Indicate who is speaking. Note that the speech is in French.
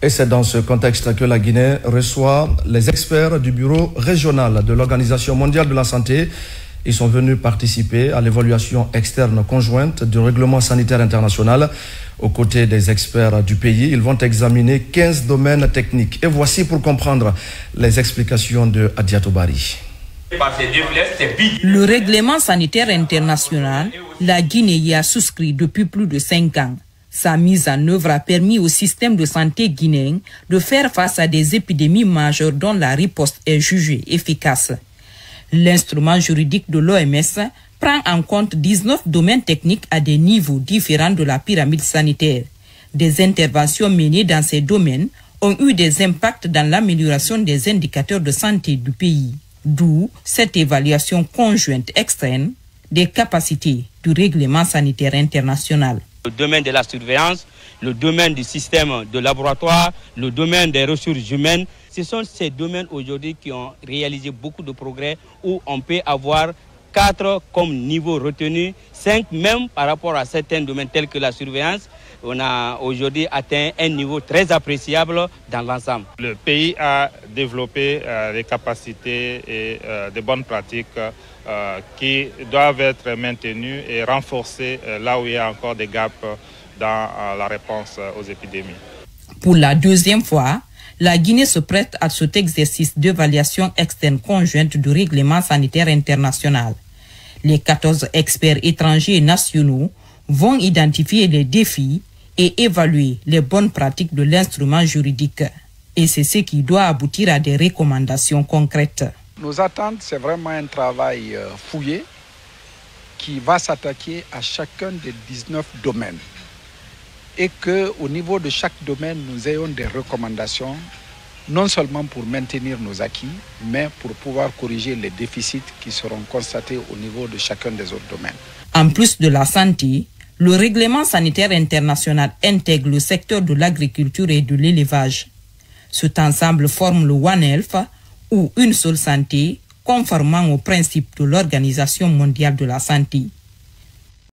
Speaker 1: Et c'est dans ce contexte que la Guinée reçoit les experts du bureau régional de l'Organisation mondiale de la santé. Ils sont venus participer à l'évaluation externe conjointe du règlement sanitaire international. Aux côtés des experts du pays, ils vont examiner 15 domaines techniques. Et voici pour comprendre les explications de Adiatou Bari.
Speaker 2: Le règlement sanitaire international, la Guinée y a souscrit depuis plus de 5 ans. Sa mise en œuvre a permis au système de santé guinéen de faire face à des épidémies majeures dont la riposte est jugée efficace. L'instrument juridique de l'OMS prend en compte 19 domaines techniques à des niveaux différents de la pyramide sanitaire. Des interventions menées dans ces domaines ont eu des impacts dans l'amélioration des indicateurs de santé du pays. D'où cette évaluation conjointe externe des capacités du règlement sanitaire international.
Speaker 3: Le domaine de la surveillance, le domaine du système de laboratoire, le domaine des ressources humaines, ce sont ces domaines aujourd'hui qui ont réalisé beaucoup de progrès où on peut avoir 4 comme niveau retenu, 5 même par rapport à certains domaines tels que la surveillance. On a aujourd'hui atteint un niveau très appréciable dans l'ensemble.
Speaker 4: Le pays a développé des capacités et des bonnes pratiques qui doivent être maintenues et renforcées là où il y a encore des gaps dans la réponse aux épidémies.
Speaker 2: Pour la deuxième fois, la Guinée se prête à cet exercice d'évaluation externe conjointe du règlement sanitaire international. Les 14 experts étrangers et nationaux vont identifier les défis et évaluer les bonnes pratiques de l'instrument juridique. Et c'est ce qui doit aboutir à des recommandations concrètes.
Speaker 5: Nos attentes, c'est vraiment un travail fouillé qui va s'attaquer à chacun des 19 domaines. Et qu'au niveau de chaque domaine, nous ayons des recommandations, non seulement pour maintenir nos acquis, mais pour pouvoir corriger les déficits qui seront constatés au niveau de chacun des autres domaines.
Speaker 2: En plus de la santé, le règlement sanitaire international intègre le secteur de l'agriculture et de l'élevage. Cet ensemble forme le One Health, ou une seule santé, conformément aux principes de l'Organisation mondiale de la santé.